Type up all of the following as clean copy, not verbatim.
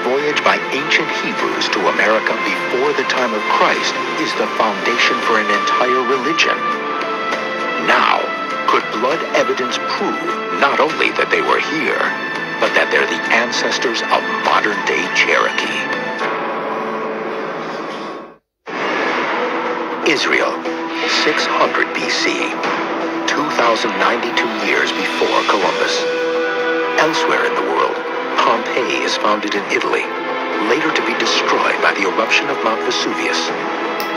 voyage by ancient Hebrews to America before the time of Christ is the foundation for an entire religion. Now, could blood evidence prove not only that they were here, but that they're the ancestors of modern-day Cherokee? Israel, 600 BC, 2,092 years before Columbus. Elsewhere in the world, Pompeii is founded in Italy, later to be destroyed by the eruption of Mount Vesuvius,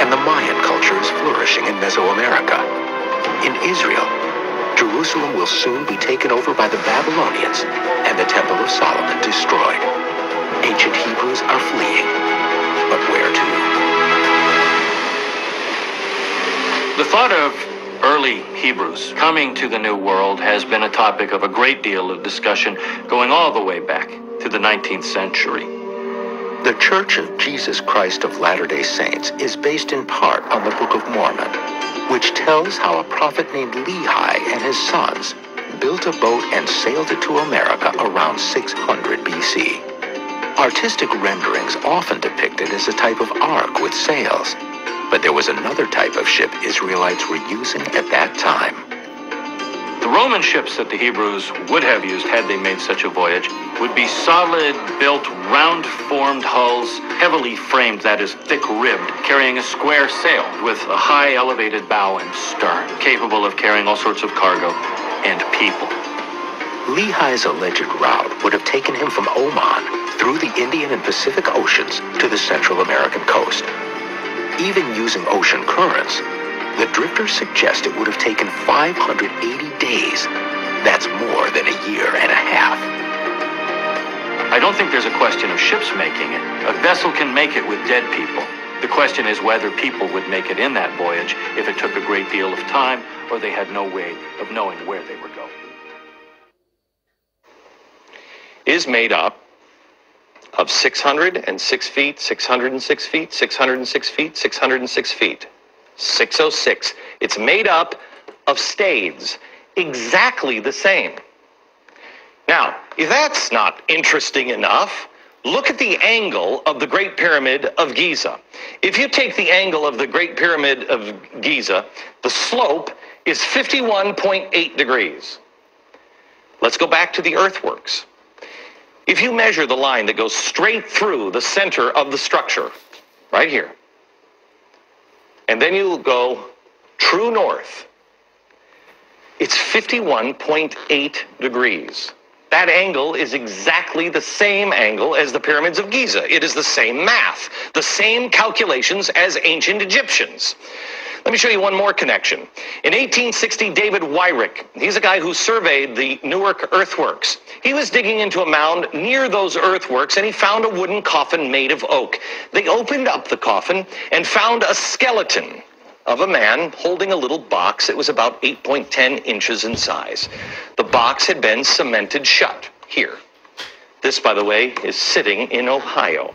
and the Mayan culture is flourishing in Mesoamerica. In Israel, Jerusalem will soon be taken over by the Babylonians and the Temple of Solomon destroyed. Ancient Hebrews are fleeing, but where to? The thought of early Hebrews coming to the New World has been a topic of a great deal of discussion going all the way back to the 19th century. The Church of Jesus Christ of Latter-day Saints is based in part on the Book of Mormon, which tells how a prophet named Lehi and his sons built a boat and sailed it to America around 600 BC. Artistic renderings often depict it as a type of ark with sails, but there was another type of ship Israelites were using at that time. The Roman ships that the Hebrews would have used had they made such a voyage would be solid, built, round-formed hulls, heavily framed, that is, thick-ribbed, carrying a square sail with a high elevated bow and stern, capable of carrying all sorts of cargo and people. Lehi's alleged route would have taken him from Oman through the Indian and Pacific Oceans to the Central American coast. Even using ocean currents, the drifters suggest it would have taken 580 days. That's more than a year and a half. I don't think there's a question of ships making it. A vessel can make it with dead people. The question is whether people would make it in that voyage if it took a great deal of time or they had no way of knowing where they were going. Is made up of 606 feet, 606 feet, 606 feet, 606 feet. 606. It's made up of stades, exactly the same. Now, if that's not interesting enough, look at the angle of the Great Pyramid of Giza. If you take the angle of the Great Pyramid of Giza, the slope is 51.8 degrees. Let's go back to the earthworks. If you measure the line that goes straight through the center of the structure, right here, and then you go true north, it's 51.8 degrees. That angle is exactly the same angle as the pyramids of Giza. It is the same math, the same calculations as ancient Egyptians. Let me show you one more connection. In 1860, David Wyrick, he's a guy who surveyed the Newark earthworks. He was digging into a mound near those earthworks, and he found a wooden coffin made of oak. They opened up the coffin and found a skeleton of a man holding a little box that was about 8.10 inches in size. The box had been cemented shut here. This, by the way, is sitting in Ohio.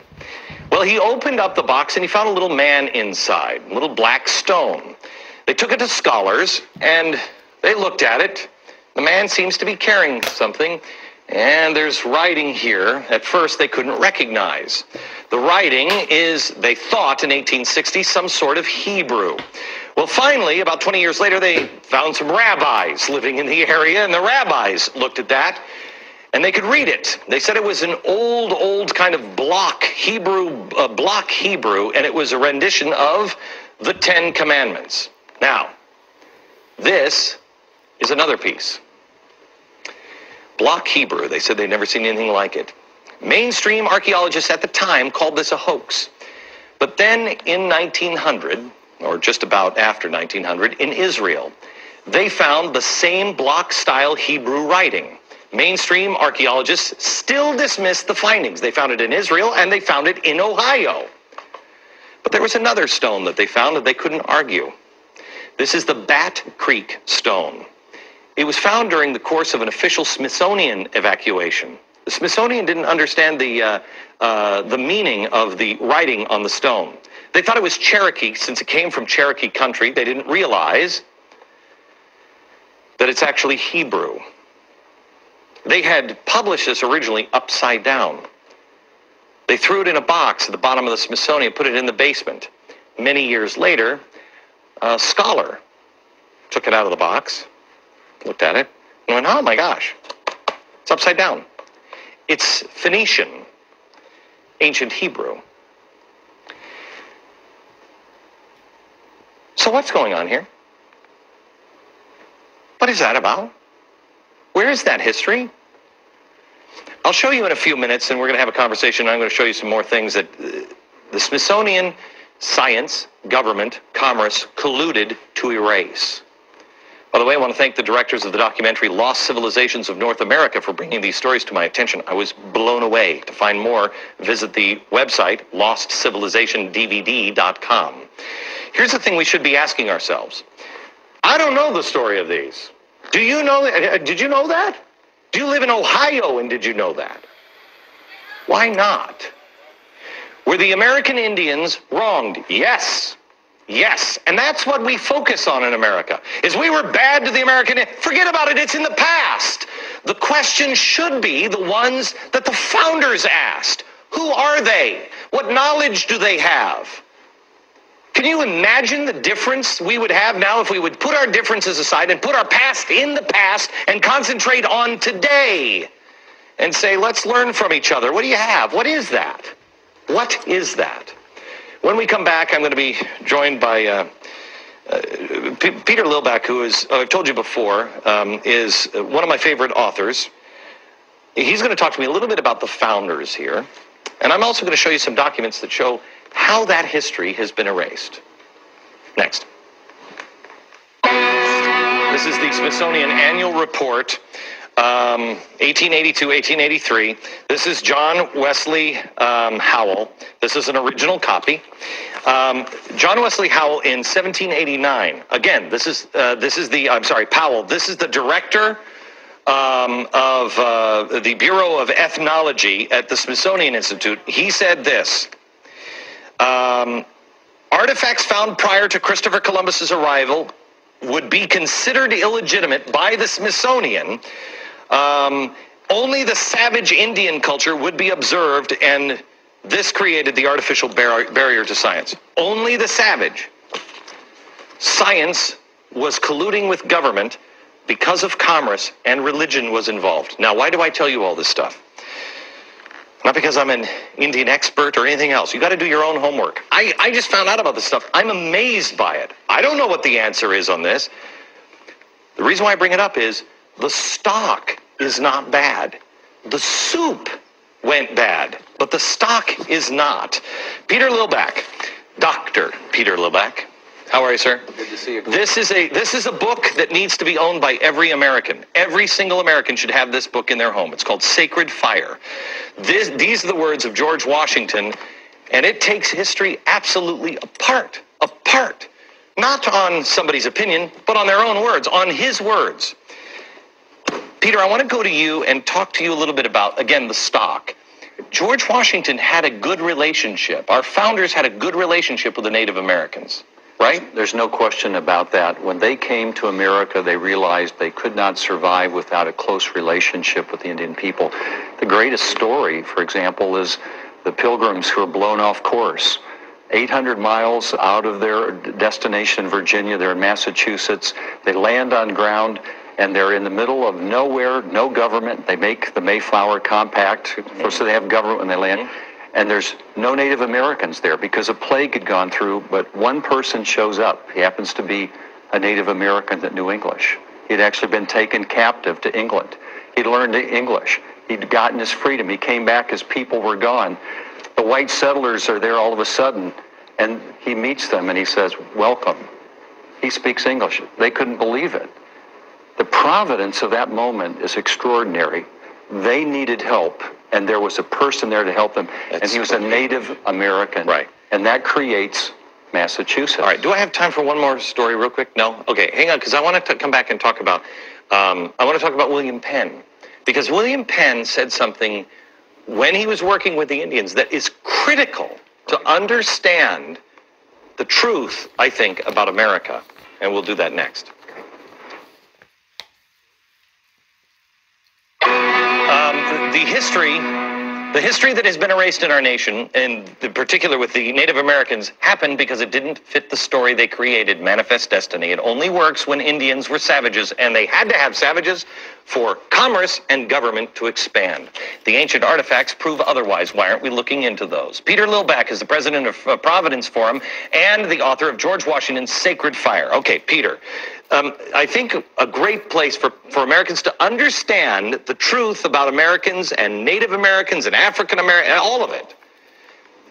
Well, he opened up the box and he found a little man inside, a little black stone. They took it to scholars and they looked at it. The man seems to be carrying something, and there's writing here at first they couldn't recognize. The writing is, they thought in 1860, some sort of Hebrew. Well, finally, about 20 years later, they found some rabbis living in the area, and the rabbis looked at that, and they could read it. They said it was an old kind of block Hebrew, and it was a rendition of the Ten Commandments. Now, this is another piece. Block Hebrew, they said they'd never seen anything like it. Mainstream archaeologists at the time called this a hoax. But then in 1900, or just about after 1900, in Israel, they found the same block-style Hebrew writing. Mainstream archaeologists still dismissed the findings. They found it in Israel, and they found it in Ohio. But there was another stone that they found that they couldn't argue. This is the Bat Creek stone. It was found during the course of an official Smithsonian evacuation. The Smithsonian didn't understand the meaning of the writing on the stone. They thought it was Cherokee, since it came from Cherokee country. They didn't realize that it's actually Hebrew. They had published this originally upside down. They threw it in a box at the bottom of the Smithsonian, put it in the basement. Many years later, a scholar took it out of the box, looked at it, and went, oh my gosh, it's upside down. It's Phoenician, ancient Hebrew. So what's going on here? What is that about? Where is that history? I'll show you in a few minutes, and we're going to have a conversation. I'm going to show you some more things that the Smithsonian, science, government, commerce colluded to erase. By the way, I want to thank the directors of the documentary Lost Civilizations of North America for bringing these stories to my attention. I was blown away. To find more, visit the website lostcivilizationdvd.com. Here's the thing we should be asking ourselves. I don't know the story of these. Do you know? Did you know that? Do you live in Ohio and did you know that? Why not? Were the American Indians wronged? Yes. Yes. And that's what we focus on in America, is we were bad to the American Indians. Forget about it. It's in the past. The question should be the ones that the founders asked. Who are they? What knowledge do they have? Can you imagine the difference we would have now if we would put our differences aside and put our past in the past and concentrate on today and say, let's learn from each other. What do you have? What is that? What is that? When we come back, I'm going to be joined by Peter Lilback, who is, I've told you before, is one of my favorite authors. He's going to talk to me a little bit about the founders here. And I'm also going to show you some documents that show how that history has been erased. Next. This is the Smithsonian Annual Report, 1882, 1883. This is John Wesley Howell. This is an original copy. John Wesley Howell in 1789. Again, Powell. This is the director of the Bureau of Ethnology at the Smithsonian Institute. He said this. Artifacts found prior to Christopher Columbus's arrival would be considered illegitimate by the Smithsonian. Only the savage Indian culture would be observed, and this created the artificial barrier to science. Only the savage. Science was colluding with government because of commerce, and religion was involved. Now, why do I tell you all this stuff? Not because I'm an Indian expert or anything else. You got to do your own homework. I just found out about this stuff. I'm amazed by it. I don't know what the answer is on this. The reason why I bring it up is the stock is not bad. The soup went bad, but the stock is not. Peter Lilback, Dr. Peter Lilback. How are you, sir? Good to see you. This is a book that needs to be owned by every American. Every single American should have this book in their home. It's called Sacred Fire. These are the words of George Washington, and it takes history absolutely apart. Not on somebody's opinion, but on their own words, on his words. Peter, I want to go to you and talk to you a little bit about, again, the stock. George Washington had a good relationship. Our founders had a good relationship with the Native Americans. Right? There's no question about that. When they came to America, they realized they could not survive without a close relationship with the Indian people. The greatest story, for example, is the Pilgrims who were blown off course. 800 miles out of their destination in Virginia, they're in Massachusetts. They land on ground, and they're in the middle of nowhere, no government. They make the Mayflower Compact, so they have government when they land. And there's no Native Americans there because a plague had gone through, but one person shows up. He happens to be a Native American that knew English. He'd actually been taken captive to England. He'd learned English. He'd gotten his freedom. He came back, his people were gone. The white settlers are there all of a sudden, and he meets them and he says, welcome. He speaks English. They couldn't believe it. The providence of that moment is extraordinary. They needed help, and there was a person there to help them, and he was a Native American. Right. And that creates Massachusetts. All right. Do I have time for one more story real quick? No? Okay, hang on, because I want to come back and talk about, William Penn. Because William Penn said something when he was working with the Indians that is critical to understand the truth, I think, about America. And we'll do that next. The history The history that has been erased in our nation, and in particular with the Native Americans, happened because it didn't fit the story they created, Manifest Destiny. It only works when Indians were savages, and they had to have savages for commerce and government to expand. The ancient artifacts prove otherwise. Why aren't we looking into those? Peter Lilback is the president of Providence Forum and the author of George Washington's Sacred Fire. Okay, Peter. I think a great place for Americans to understand the truth about Americans and Native Americans and African Americans, all of it.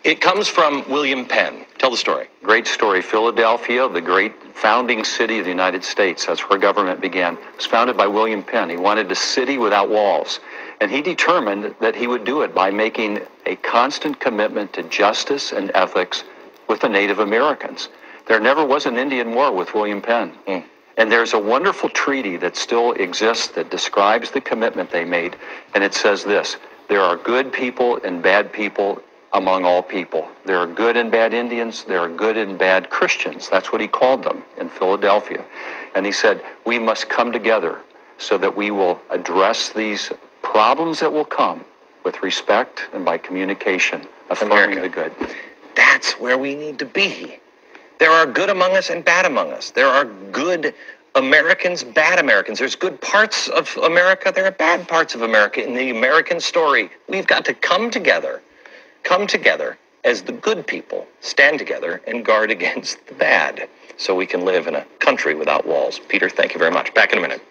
It comes from William Penn. Tell the story. Great story. Philadelphia, the great founding city of the United States. That's where government began. It was founded by William Penn. He wanted a city without walls. And he determined that he would do it by making a constant commitment to justice and ethics with the Native Americans. There never was an Indian war with William Penn. And there's a wonderful treaty that still exists that describes the commitment they made. And it says this: there are good people and bad people among all people. There are good and bad Indians. There are good and bad Christians. That's what he called them in Philadelphia. And he said, we must come together so that we will address these problems that will come with respect and by communication, affirming the good. That's where we need to be. There are good among us and bad among us. There are good Americans, bad Americans. There's good parts of America. There are bad parts of America in the American story. We've got to come together as the good people, stand together and guard against the bad so we can live in a country without walls. Peter, thank you very much. Back in a minute.